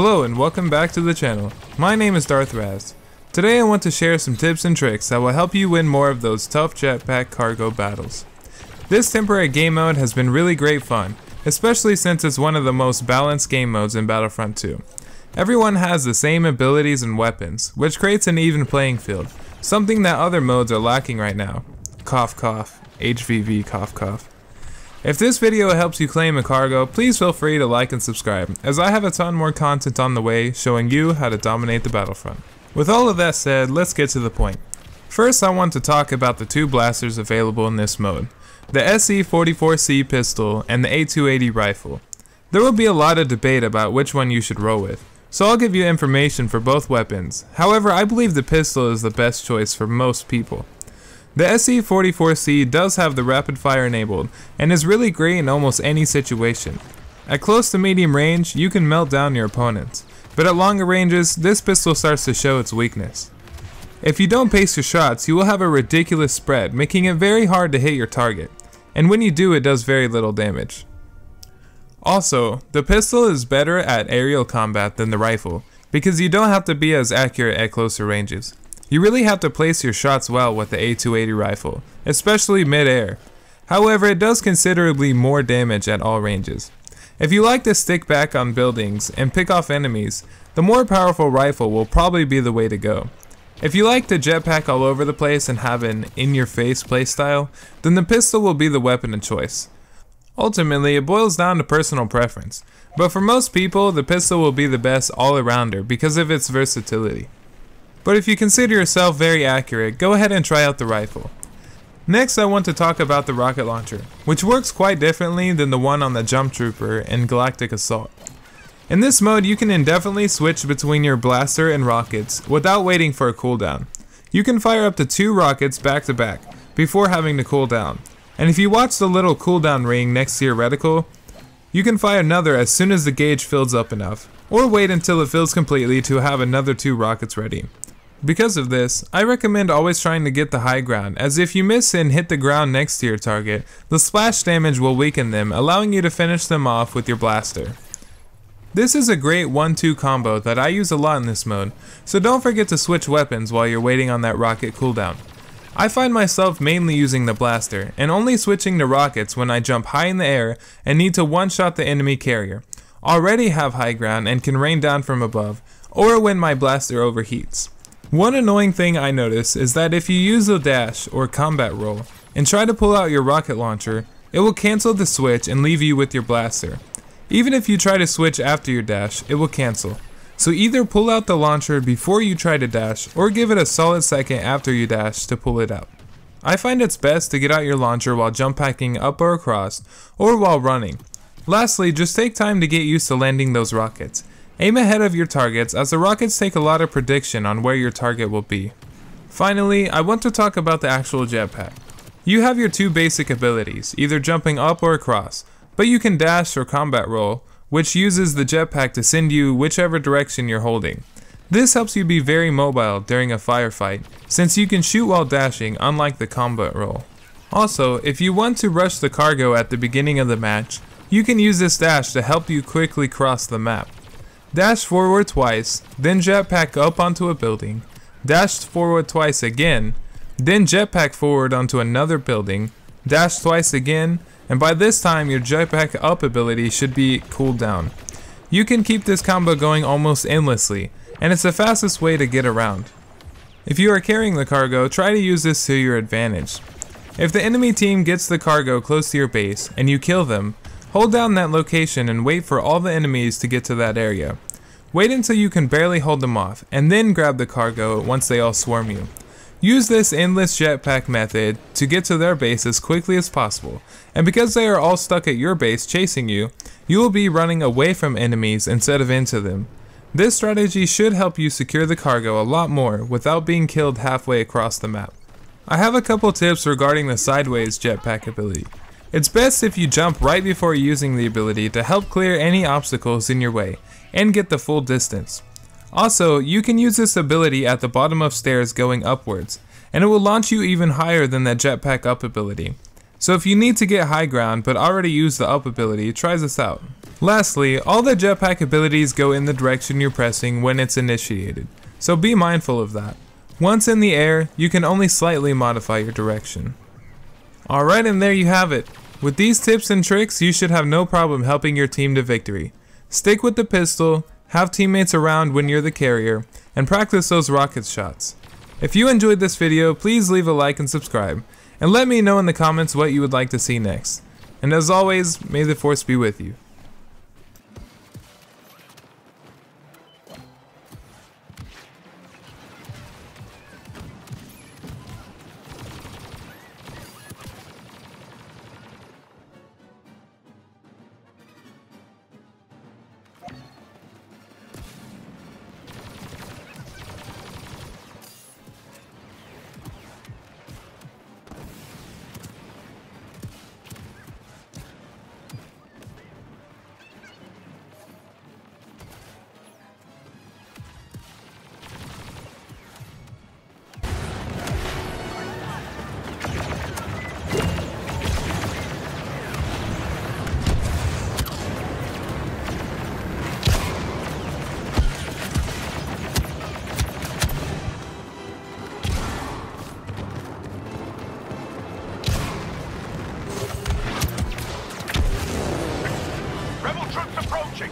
Hello and welcome back to the channel. My name is Darth Raz. Today I want to share some tips and tricks that will help you win more of those tough jetpack cargo battles. This temporary game mode has been really great fun, especially since it's one of the most balanced game modes in Battlefront 2. Everyone has the same abilities and weapons, which creates an even playing field, something that other modes are lacking right now. Cough cough, HVV cough cough. If this video helps you claim a cargo, please feel free to like and subscribe, as I have a ton more content on the way showing you how to dominate the battlefront. With all of that said, let's get to the point. First, I want to talk about the two blasters available in this mode, the SE-44C pistol and the A280 rifle. There will be a lot of debate about which one you should roll with, so I'll give you information for both weapons. However, I believe the pistol is the best choice for most people. The SE-44C does have the rapid fire enabled and is really great in almost any situation. At close to medium range, you can melt down your opponents, but at longer ranges, this pistol starts to show its weakness. If you don't pace your shots, you will have a ridiculous spread, making it very hard to hit your target, and when you do, it does very little damage. Also, the pistol is better at aerial combat than the rifle, because you don't have to be as accurate at closer ranges. You really have to place your shots well with the A280 rifle, especially mid-air. However, it does considerably more damage at all ranges. If you like to stick back on buildings and pick off enemies, the more powerful rifle will probably be the way to go. If you like to jetpack all over the place and have an in-your-face playstyle, then the pistol will be the weapon of choice. Ultimately, it boils down to personal preference, but for most people, the pistol will be the best all-arounder because of its versatility. But if you consider yourself very accurate, go ahead and try out the rifle. Next, I want to talk about the rocket launcher, which works quite differently than the one on the Jump Trooper in Galactic Assault. In this mode, you can indefinitely switch between your blaster and rockets without waiting for a cooldown. You can fire up to 2 rockets back to back before having to cool down. And if you watch the little cooldown ring next to your reticle, you can fire another as soon as the gauge fills up enough, or wait until it fills completely to have another 2 rockets ready. Because of this, I recommend always trying to get the high ground, as if you miss and hit the ground next to your target, the splash damage will weaken them, allowing you to finish them off with your blaster. This is a great 1-2 combo that I use a lot in this mode, so don't forget to switch weapons while you're waiting on that rocket cooldown. I find myself mainly using the blaster, and only switching to rockets when I jump high in the air and need to one-shot the enemy carrier, already have high ground and can rain down from above, or when my blaster overheats. One annoying thing I notice is that if you use the dash or combat roll and try to pull out your rocket launcher, it will cancel the switch and leave you with your blaster. Even if you try to switch after your dash, it will cancel. So either pull out the launcher before you try to dash, or give it a solid second after you dash to pull it out. I find it's best to get out your launcher while jump packing up or across, or while running. Lastly, just take time to get used to landing those rockets. Aim ahead of your targets, as the rockets take a lot of prediction on where your target will be. Finally, I want to talk about the actual jetpack. You have your 2 basic abilities, either jumping up or across, but you can dash or combat roll, which uses the jetpack to send you whichever direction you're holding. This helps you be very mobile during a firefight, since you can shoot while dashing, unlike the combat roll. Also, if you want to rush the cargo at the beginning of the match, you can use this dash to help you quickly cross the map. Dash forward twice, then jetpack up onto a building, dash forward twice again, then jetpack forward onto another building, dash twice again, and by this time your jetpack up ability should be cooled down. You can keep this combo going almost endlessly, and it's the fastest way to get around. If you are carrying the cargo, try to use this to your advantage. If the enemy team gets the cargo close to your base and you kill them, hold down that location and wait for all the enemies to get to that area. Wait until you can barely hold them off, and then grab the cargo once they all swarm you. Use this endless jetpack method to get to their base as quickly as possible, and because they are all stuck at your base chasing you, you will be running away from enemies instead of into them. This strategy should help you secure the cargo a lot more without being killed halfway across the map. I have a couple tips regarding the sideways jetpack ability. It's best if you jump right before using the ability to help clear any obstacles in your way and get the full distance. Also, you can use this ability at the bottom of stairs going upwards, and it will launch you even higher than that jetpack up ability. So if you need to get high ground but already use the up ability, try this out. Lastly, all the jetpack abilities go in the direction you're pressing when it's initiated, so be mindful of that. Once in the air, you can only slightly modify your direction. Alright, and there you have it. With these tips and tricks, you should have no problem helping your team to victory. Stick with the pistol, have teammates around when you're the carrier, and practice those rocket shots. If you enjoyed this video, please leave a like and subscribe, and let me know in the comments what you would like to see next. And as always, may the force be with you. Approaching!